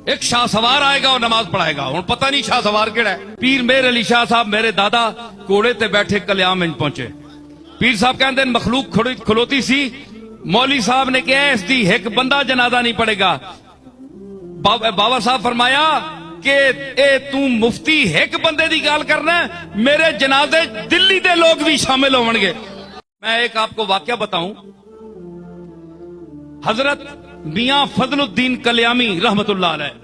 ایک شاہ سوار آئے گا اور نماز پڑھائے گا. ہوں پتہ نہیں شاہ سوار کیڑا ہے. پیر میر علی شاہ صاحب میرے دادا کوڑے تے بیٹھے کلیام میں پہنچے. پیر صاحب کہندے مخلوق کھلوتی سی. مولوی صاحب نے کہا اس دی ایک بندہ جنازہ نہیں پڑے گا. بابا صاحب فرمایا کہ اے تو مفتی ایک بندے دی گال کرنا ہے, میرے جنازے دلی دے لوگ بھی شامل ہون گے. میں ایک آپ کو واقعہ بتاؤں. حضرت میاں فضل الدین کلیامی رحمت اللہ علیہ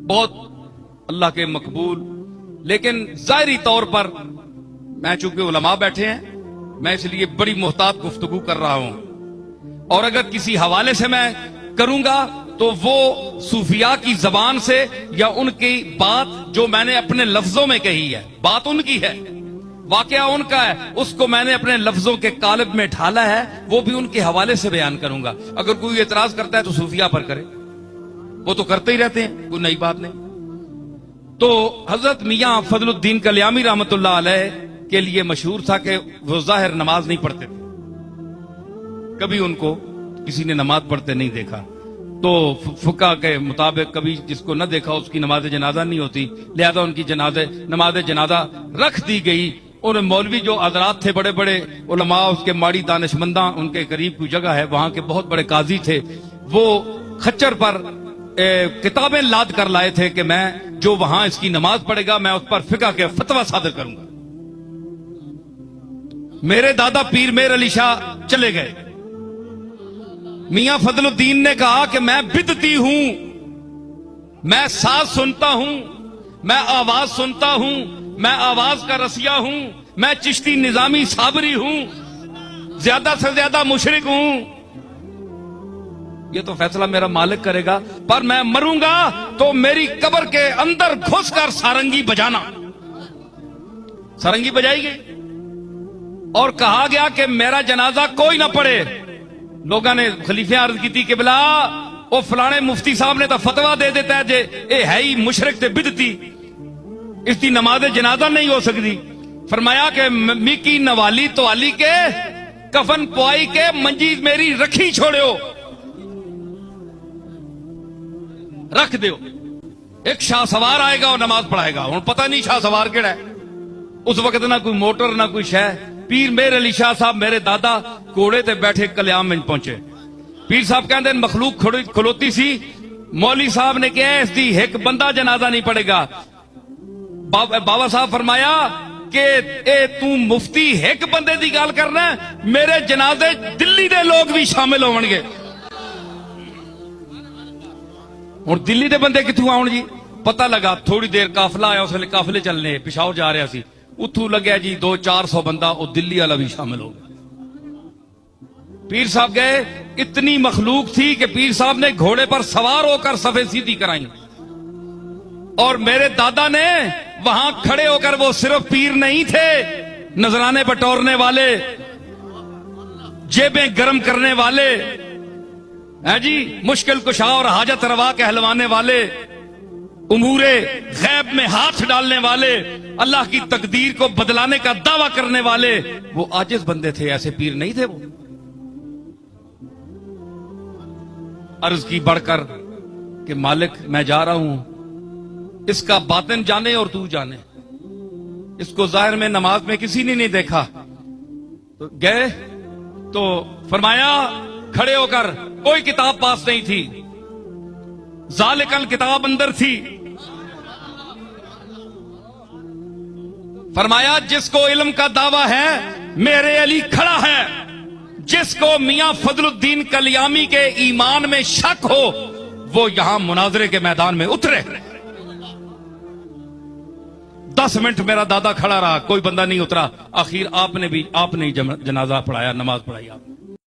بہت اللہ کے مقبول, لیکن ظاہری طور پر میں چونکہ علماء بیٹھے ہیں میں اس لیے بڑی محتاط گفتگو کر رہا ہوں, اور اگر کسی حوالے سے میں کروں گا تو وہ صوفیاء کی زبان سے یا ان کی بات جو میں نے اپنے لفظوں میں کہی ہے, بات ان کی ہے, واقعہ ان کا ہے, اس کو میں نے اپنے لفظوں کے قالب میں ڈھالا ہے, وہ بھی ان کے حوالے سے بیان کروں گا. اگر کوئی اعتراض کرتا ہے تو صوفیاء پر کرے, وہ تو کرتے ہی رہتے ہیں, کوئی نئی بات نہیں. تو حضرت میاں فضل الدین کلیامی رحمت اللہ علیہ کے لیے مشہور تھا کہ وہ ظاہر نماز نہیں پڑھتے تھے, کبھی ان کو کسی نے نماز پڑھتے نہیں دیکھا. تو فقہ کے مطابق کبھی جس کو نہ دیکھا اس کی نماز جنازہ نہیں ہوتی, لہذا ان کی نماز جنازہ رکھ دی گئی. اور مولوی جو حضرات تھے بڑے بڑے علماء, اس کے ماڑی دانشمنداں, ان کے قریب کوئی جگہ ہے وہاں کے بہت بڑے قاضی تھے, وہ خچر پر کتابیں لاد کر لائے تھے کہ میں جو وہاں اس کی نماز پڑھے گا میں اس پر فقہ کے فتویٰ صادر کروں گا. میرے دادا پیر میر علی شاہ چلے گئے. میاں فضل الدین نے کہا کہ میں بدعتی ہوں, میں ساز سنتا ہوں, میں آواز سنتا ہوں, میں آواز کا رسیہ ہوں, میں چشتی نظامی صابری ہوں, زیادہ سے زیادہ مشرک ہوں. یہ تو فیصلہ میرا مالک کرے گا, پر میں مروں گا تو میری قبر کے اندر گھس کر سارنگی بجانا. سارنگی بجائی گئی اور کہا گیا کہ میرا جنازہ کوئی نہ پڑھے. لوگوں نے خلیفہ عرض کی تھی کہ بلا او فلانے مفتی صاحب نے تو فتویٰ دے دیتا ہے جے اے ہے ہی مشرک تے بدعتی, اس کی نماز جنازہ نہیں ہو سکتی. فرمایا کہ میکی نوالی تو علی کے کفن پوائی کے منجی میری رکھی چھوڑیو, رکھ دیو. ایک شاہ سوار آئے گا اور نماز پڑھائے گا. ہوں پتہ نہیں شاہ سوار کیڑا ہے. اس وقت نہ کوئی موٹر نہ کوئی شے. پیر میر علی شاہ صاحب میرے دادا کوڑے تے بیٹھے کلیام میں پہنچے. پیر صاحب کہندے مخلوق کھلوتی سی. مولوی صاحب نے کہا اس دی ایک بندہ جنازہ نہیں پڑے گا. بابا صاحب فرمایا کہ اے تو مفتی ایک بندے دی گال کرنا ہے, میرے جنازے دلی دے لوگ بھی شامل ہون گے. اور دلی دے بندے کتوں آؤں جی؟ پتہ لگا تھوڑی دیر قافلہ آیا, اس ویلے قافلے چلنے پشاور جا رہا سی, اتھو لگیا جی 200-400 بندہ, وہ دلی والا بھی شامل ہو گیا. پیر صاحب گئے, اتنی مخلوق تھی کہ پیر صاحب نے گھوڑے پر سوار ہو کر صفیں سیدھی کرائیں, اور میرے دادا نے وہاں کھڑے ہو کر, وہ صرف پیر نہیں تھے, نذرانے بٹورنے والے, جیبیں گرم کرنے والے, جی مشکل کشا اور حاجت روا کہلوانے والے, امور غیب میں ہاتھ ڈالنے والے, اللہ کی تقدیر کو بدلانے کا دعویٰ کرنے والے, وہ عاجز بندے تھے, ایسے پیر نہیں تھے. وہ عرض کی بڑھ کر کہ مالک میں جا رہا ہوں, اس کا باطن جانے اور تو جانے, اس کو ظاہر میں نماز میں کسی نے نہیں دیکھا. تو گئے تو فرمایا کھڑے ہو کر, کوئی کتاب پاس نہیں تھی, ذالکل کتاب اندر تھی. فرمایا جس کو علم کا دعویٰ ہے میرے علی کھڑا ہے, جس کو میاں فضل الدین کلیامی کے ایمان میں شک ہو وہ یہاں مناظرے کے میدان میں اترے. 10 منٹ میرا دادا کھڑا رہا, کوئی بندہ نہیں اترا. آخر آپ نے ہی جنازہ پڑھایا, نماز پڑھائی آپ نے.